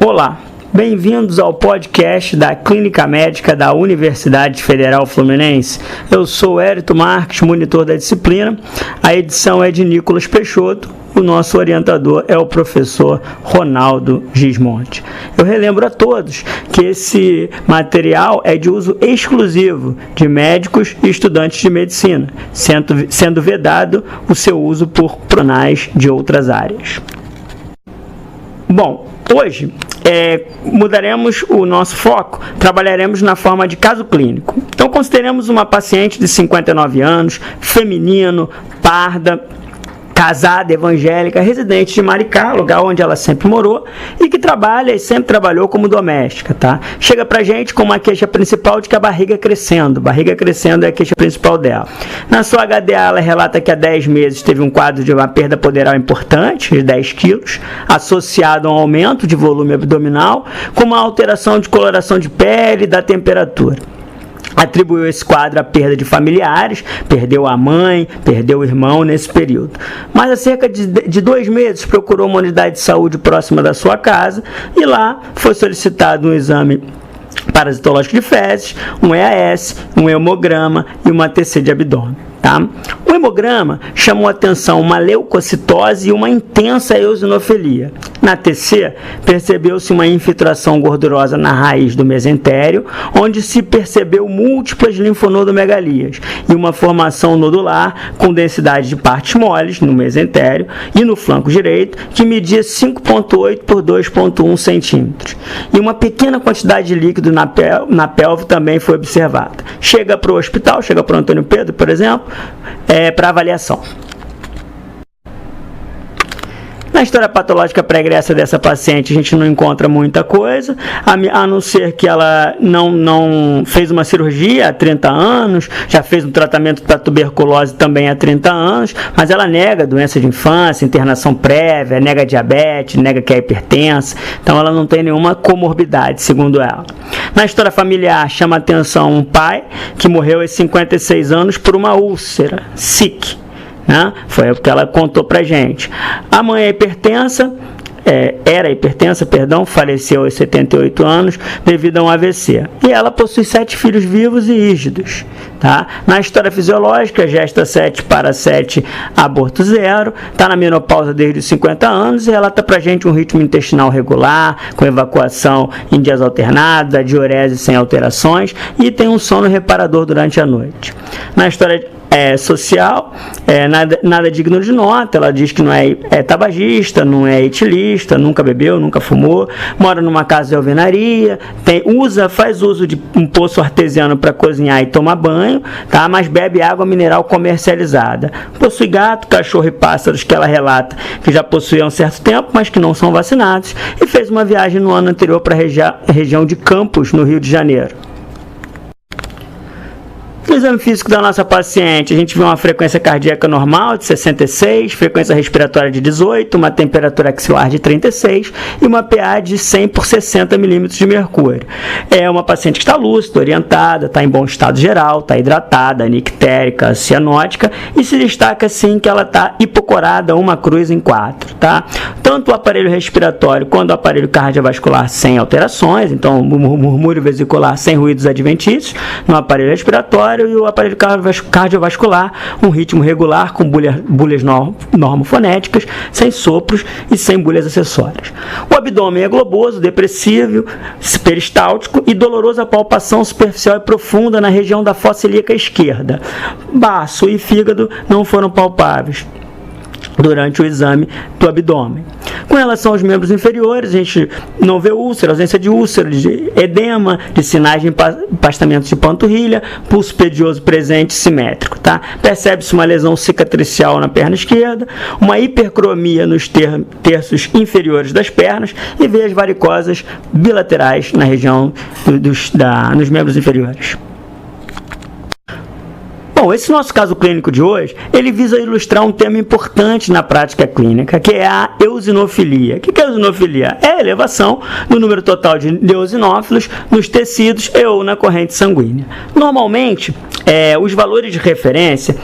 Olá, bem-vindos ao podcast da Clínica Médica da Universidade Federal Fluminense. Eu sou Hérito Marques, monitor da disciplina. A edição é de Nicolas Peixoto. O nosso orientador é o professor Ronaldo Gismonte. Eu relembro a todos que esse material é de uso exclusivo de médicos e estudantes de medicina, sendo vedado o seu uso por profissionais de outras áreas. Bom, hoje mudaremos o nosso foco, trabalharemos na forma de caso clínico. Então, consideremos uma paciente de 59 anos, feminino, parda, casada, evangélica, residente de Maricá, lugar onde ela sempre morou, e que trabalha e sempre trabalhou como doméstica, tá? Chega pra gente com uma queixa principal de que a barriga crescendo é a queixa principal dela. Na sua HDA, ela relata que há 10 meses teve um quadro de uma perda poderal importante, de 10 quilos, associado a um aumento de volume abdominal, com uma alteração de coloração de pele e da temperatura. Atribuiu esse quadro à perda de familiares, perdeu a mãe, perdeu o irmão nesse período. Mas há cerca de 2 meses procurou uma unidade de saúde próxima da sua casa e lá foi solicitado um exame parasitológico de fezes, um EAS, um hemograma e uma TC de abdômen. Tá? O hemograma chamou a atenção uma leucocitose e uma intensa eosinofilia. Na TC, percebeu-se uma infiltração gordurosa na raiz do mesentério, onde se percebeu múltiplas linfonodomegalias e uma formação nodular com densidade de partes moles no mesentério e no flanco direito, que media 5,8 por 2,1 centímetros. E uma pequena quantidade de líquido na pelve também foi observada. Chega para o hospital, chega para o Antônio Pedro, por exemplo, para avaliação. Na história patológica pregressa dessa paciente, a gente não encontra muita coisa, a não ser que ela não fez uma cirurgia há 30 anos, já fez um tratamento para tuberculose também há 30 anos, mas ela nega doença de infância, internação prévia, nega diabetes, nega que é hipertensa, então ela não tem nenhuma comorbidade, segundo ela. Na história familiar, chama a atenção um pai que morreu aos 56 anos por uma úlcera, SIC. Né? Foi o que ela contou pra gente. A mãe é hipertensa, era hipertensa, faleceu aos 78 anos devido a um AVC. E ela possui 7 filhos vivos e rígidos. Tá? Na história fisiológica, gesta 7 para 7, aborto 0, está na menopausa desde os 50 anos e relata pra gente um ritmo intestinal regular, com evacuação em dias alternados, a diurese sem alterações e tem um sono reparador durante a noite. Na história social, nada digno de nota. Ela diz que não é tabagista, não é etilista, nunca bebeu, nunca fumou, mora numa casa de alvenaria, faz uso de um poço artesiano para cozinhar e tomar banho, tá? Mas bebe água mineral comercializada. Possui gato, cachorro e pássaros que ela relata que já possuíam há um certo tempo, mas que não são vacinados, e fez uma viagem no ano anterior para a região de Campos, no Rio de Janeiro. No exame físico da nossa paciente, a gente viu uma frequência cardíaca normal de 66, frequência respiratória de 18, uma temperatura axilar de 36 e uma PA de 100 por 60 milímetros de mercúrio. É uma paciente que está lúcida, orientada, está em bom estado geral, está hidratada, anictérica, cianótica e se destaca assim que ela está hipocorada, uma cruz em 4. Tá? Tanto o aparelho respiratório quanto o aparelho cardiovascular sem alterações, então o murmúrio vesicular sem ruídos adventícios no aparelho respiratório, e o aparelho cardiovascular, um ritmo regular com bulhas normofonéticas, sem sopros e sem bulhas acessórias. O abdômen é globoso, depressivo, peristáltico e doloroso a palpação superficial e profunda na região da fossa ilíaca esquerda. Baço e fígado não foram palpáveis durante o exame do abdômen. Com relação aos membros inferiores, a gente não vê úlcera, ausência de úlcera, de edema, de sinais de empastamento de panturrilha, pulso pedioso presente simétrico. Tá? Percebe-se uma lesão cicatricial na perna esquerda, uma hipercromia nos terços inferiores das pernas e veias varicosas bilaterais na região nos membros inferiores. Bom, esse nosso caso clínico de hoje, ele visa ilustrar um tema importante na prática clínica, que é a eosinofilia. O que é a eosinofilia? É a elevação do número total de eosinófilos nos tecidos e ou na corrente sanguínea. Normalmente, os valores de referência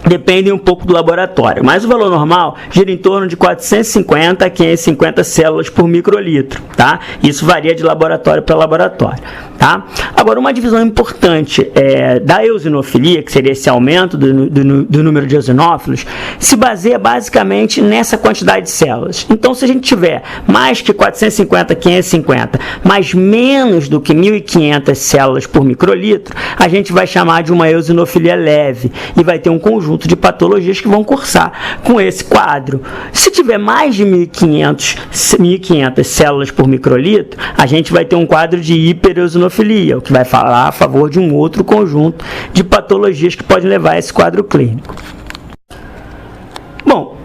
dependem um pouco do laboratório, mas o valor normal gira em torno de 450 a 550 células por microlitro, tá? Isso varia de laboratório para laboratório, tá? Agora, uma divisão importante da eosinofilia, que seria esse aumento do número de eosinófilos, se baseia basicamente nessa quantidade de células. Então, se a gente tiver mais que 450, 550, mas menos do que 1.500 células por microlitro, a gente vai chamar de uma eosinofilia leve e vai ter um conjunto de patologias que vão cursar com esse quadro. Se tiver mais de 1.500 células por microlitro, a gente vai ter um quadro de hipereosinofilia, o que vai falar a favor de um outro conjunto de patologias que podem levar a esse quadro clínico. Bom,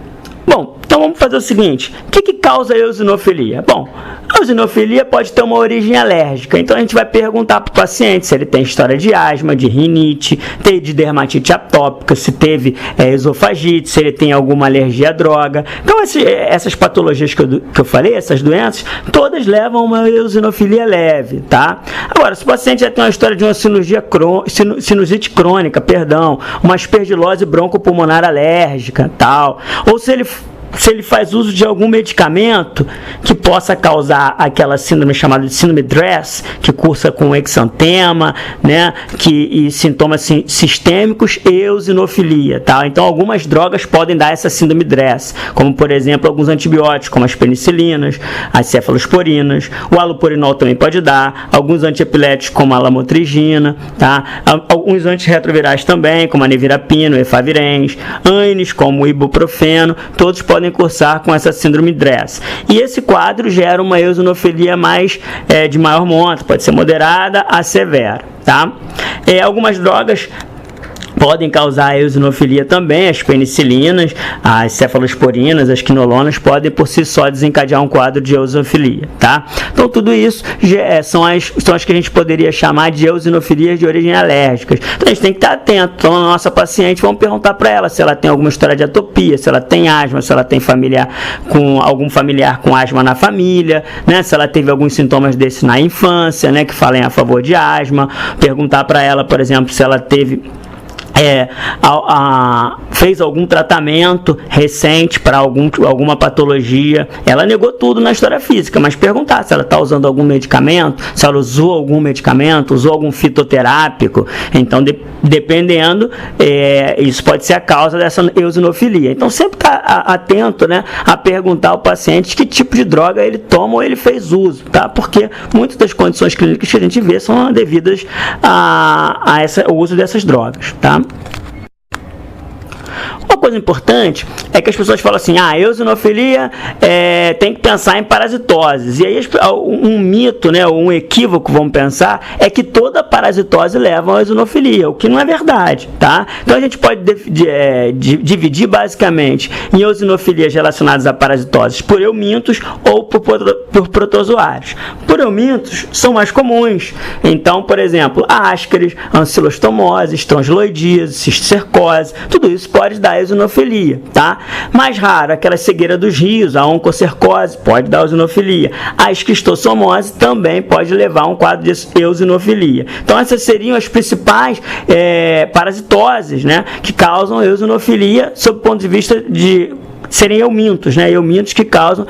então vamos fazer o seguinte: o que causa a eosinofilia? Bom, a eosinofilia pode ter uma origem alérgica, então a gente vai perguntar para o paciente se ele tem história de asma, de rinite, de dermatite atópica, se teve esofagite, se ele tem alguma alergia à droga. Então essas patologias que eu falei, essas doenças, todas levam a uma eosinofilia leve, tá? Agora, se o paciente já tem uma história de uma sinusite crônica, uma aspergilose broncopulmonar alérgica, tal, ou se ele faz uso de algum medicamento que possa causar aquela síndrome chamada de síndrome DRESS, que cursa com exantema, né, e sintomas sistêmicos e eosinofilia, tá? Então, algumas drogas podem dar essa síndrome DRESS, como, por exemplo, alguns antibióticos, como as penicilinas, as cefalosporinas, o halopurinol também pode dar, alguns antiepiléticos, como a lamotrigina, tá? Alguns antirretrovirais também, como a nevirapina, o efavirenz, ANES, como o ibuprofeno, todos podem cursar com essa síndrome DRESS. E esse quadro gera uma eosinofilia de maior monta, pode ser moderada a severa, tá? Algumas drogas podem causar eosinofilia também, as penicilinas, as cefalosporinas, as quinolonas podem por si só desencadear um quadro de eosinofilia, tá? Então tudo isso são as que a gente poderia chamar de eosinofilias de origem alérgica. Então a gente tem que estar atento. Então a nossa paciente, vamos perguntar para ela se ela tem alguma história de atopia, se ela tem asma, se ela tem algum familiar com asma na família, né? Se ela teve alguns sintomas desses na infância, né, que falem a favor de asma. Perguntar para ela, por exemplo, se ela teve fez algum tratamento recente para alguma patologia. Ela negou tudo na história física, mas perguntar se ela está usando algum medicamento, se ela usou algum medicamento, usou algum fitoterápico. Então, dependendo, isso pode ser a causa dessa eosinofilia. Então, sempre estar atento, né, a perguntar ao paciente que tipo de droga ele toma ou ele fez uso, tá? Porque muitas das condições clínicas que a gente vê são devidas ao uso dessas drogas, tá? Uma coisa importante é que as pessoas falam assim: eosinofilia tem que pensar em parasitoses. E aí um mito, né, ou um equívoco, vamos pensar, é que toda parasitose leva a eosinofilia, o que não é verdade, tá? Então a gente pode dividir basicamente em eosinofilias relacionadas a parasitoses por eumintos ou por protozoários. Por eumintos são mais comuns. Então, por exemplo, ascaris, ancilostomose, estrongiloidíase, cisticercose, tudo isso pode dar eosinofilia, tá? Mais raro, aquela cegueira dos rios, a oncocercose, pode dar eosinofilia. A esquistossomose também pode levar a um quadro de eosinofilia. Então, essas seriam as principais parasitoses, né, que causam eosinofilia, sob o ponto de vista de serem eumintos, né? Eumintos que causam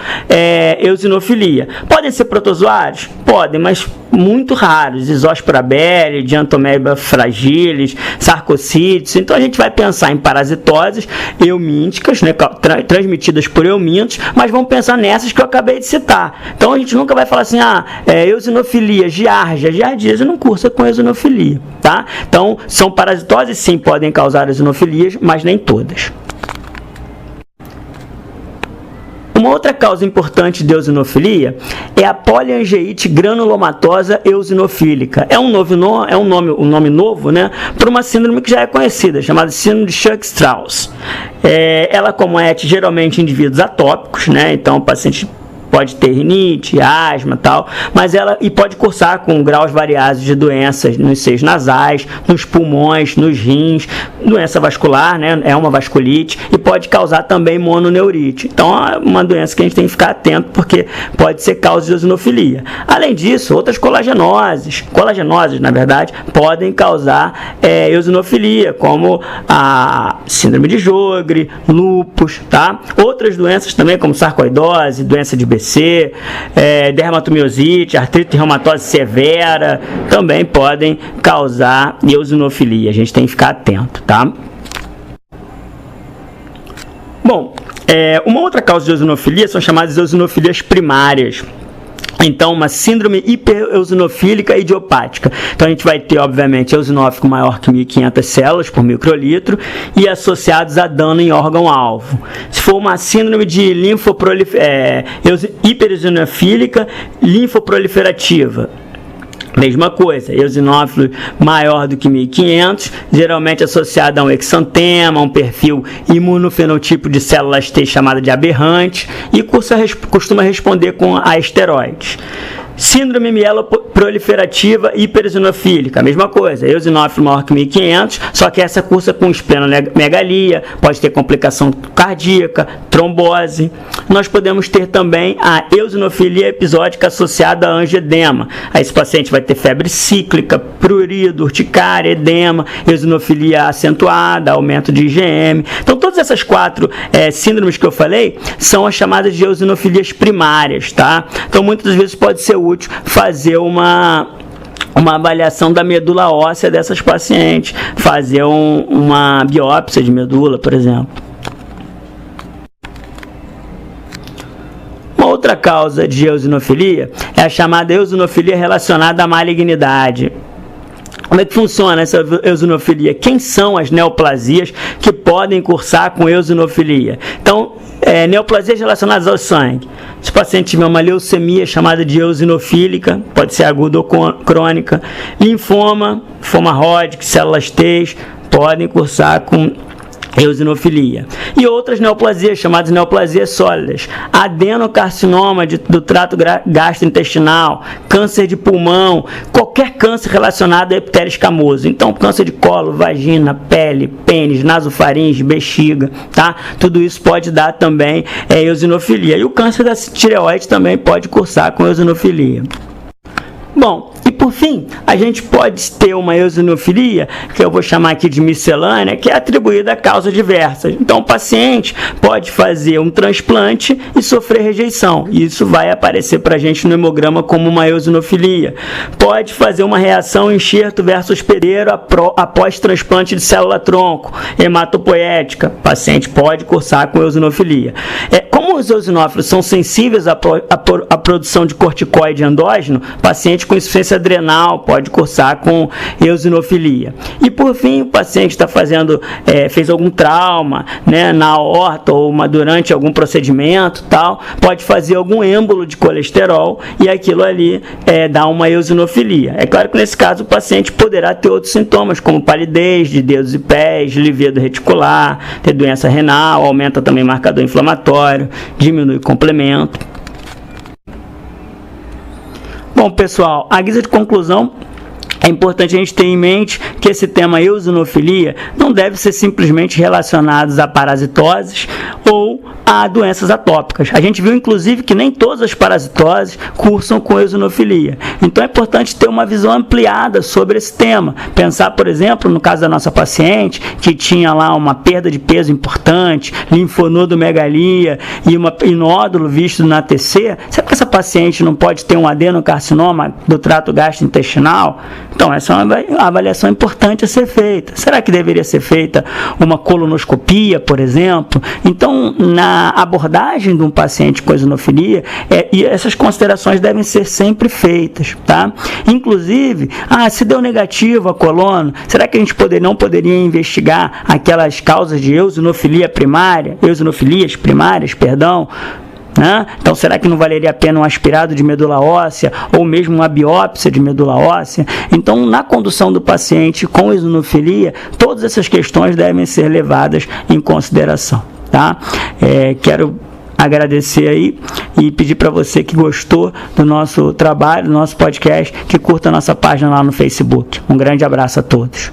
eosinofilia. Podem ser protozoários? Podem, mas muito raros. Isospora belli, Diantomeba fragilis, sarcocídeos. Então a gente vai pensar em parasitoses eumínticas, né, transmitidas por eumintos, mas vamos pensar nessas que eu acabei de citar. Então a gente nunca vai falar assim: eosinofilia, giardia. Giardíase não cursa com eosinofilia, tá? Então são parasitoses, sim, podem causar eosinofilias, mas nem todas. Uma outra causa importante de eosinofilia é a poliangeite granulomatosa eosinofílica. É um nome novo, né, para uma síndrome que já é conhecida, chamada síndrome de Churg-Strauss. Ela acomete geralmente indivíduos atópicos, né, então o paciente pode ter rinite, asma, tal, mas e pode cursar com graus variados de doenças nos seios nasais, nos pulmões, nos rins, doença vascular, né? É uma vasculite, e pode causar também mononeurite. Então, é uma doença que a gente tem que ficar atento, porque pode ser causa de eosinofilia. Além disso, outras colagenoses, na verdade, podem causar eosinofilia, como a síndrome de Jogre, lúpus, tá? Outras doenças também, como sarcoidose, doença de BC, dermatomiosite, artrite reumatoide severa, também podem causar eosinofilia. A gente tem que ficar atento, tá? Bom, uma outra causa de eosinofilia são chamadas eosinofilias primárias. Então, uma síndrome hipereosinofílica idiopática. Então, a gente vai ter, obviamente, eosinófilo maior que 1.500 células por microlitro e associados a dano em órgão-alvo. Se for uma síndrome de hipereosinofílica linfoproliferativa, mesma coisa, eosinófilo maior do que 1.500, geralmente associado a um exantema, um perfil imunofenotipo de células T chamada de aberrante, e costuma responder com a esteroides. Síndrome mieloproliferativa hipereosinofílica, mesma coisa, eosinófilo maior que 1.500, só que essa cursa com esplenomegalia, pode ter complicação cardíaca, trombose. Nós podemos ter também a eosinofilia episódica associada a angioedema. Aí esse paciente vai ter febre cíclica, prurido, urticária, edema, eosinofilia acentuada, aumento de IgM. Então, todas essas 4 síndromes que eu falei são as chamadas de eosinofilias primárias, tá? Então, muitas vezes pode ser útil fazer uma avaliação da medula óssea dessas pacientes, fazer uma biópsia de medula, por exemplo. Uma outra causa de eosinofilia é a chamada eosinofilia relacionada à malignidade. Como é que funciona essa eosinofilia? Quem são as neoplasias que podem cursar com eosinofilia? Então, neoplasias relacionadas ao sangue. Se o paciente tiver uma leucemia chamada de eosinofílica, pode ser aguda ou crônica, linfoma, linfoma Hodgkin, células T, podem cursar com eosinofilia. E outras neoplasias, chamadas neoplasias sólidas, adenocarcinoma do trato gastrointestinal, câncer de pulmão, qualquer câncer relacionado a epitélio escamoso. Então, câncer de colo, vagina, pele, pênis, nasofaringe, bexiga, tá? Tudo isso pode dar também eosinofilia. E o câncer da tireoide também pode cursar com eosinofilia. Bom, e por fim, a gente pode ter uma eosinofilia, que eu vou chamar aqui de miscelânea, que é atribuída a causas diversas. Então, o paciente pode fazer um transplante e sofrer rejeição. E isso vai aparecer para a gente no hemograma como uma eosinofilia. Pode fazer uma reação enxerto versus hospedeiro após transplante de célula-tronco, hematopoética. O paciente pode cursar com eosinofilia. Como os eosinófilos são sensíveis à produção de corticoide endógeno, paciente com insuficiência adrenal pode cursar com eosinofilia. E por fim, o paciente está fez algum trauma, né, na aorta ou durante algum procedimento, tal, pode fazer algum êmbolo de colesterol e aquilo ali dá uma eosinofilia. É claro que nesse caso o paciente poderá ter outros sintomas, como palidez de dedos e pés, livido reticular, ter doença renal, aumenta também marcador inflamatório, diminui o complemento. Bom, pessoal, a guisa de conclusão, é importante a gente ter em mente que esse tema eosinofilia não deve ser simplesmente relacionado a parasitoses ou a doenças atópicas. A gente viu, inclusive, que nem todas as parasitoses cursam com eosinofilia. Então, é importante ter uma visão ampliada sobre esse tema. Pensar, por exemplo, no caso da nossa paciente, que tinha lá uma perda de peso importante, linfonodomegalia e nódulo visto na TC, será que essa paciente não pode ter um adenocarcinoma do trato gastrointestinal? Então, essa é uma avaliação importante a ser feita. Será que deveria ser feita uma colonoscopia, por exemplo? Então, na abordagem de um paciente com eosinofilia, e essas considerações devem ser sempre feitas, tá? Inclusive, se deu negativo a coluna, será que a gente não poderia investigar aquelas causas de eosinofilias primárias, né? Então, será que não valeria a pena um aspirado de medula óssea ou mesmo uma biópsia de medula óssea? Então, na condução do paciente com eosinofilia, todas essas questões devem ser levadas em consideração, tá? Quero agradecer aí e pedir para você que gostou do nosso trabalho, do nosso podcast, que curta a nossa página lá no Facebook. Um grande abraço a todos.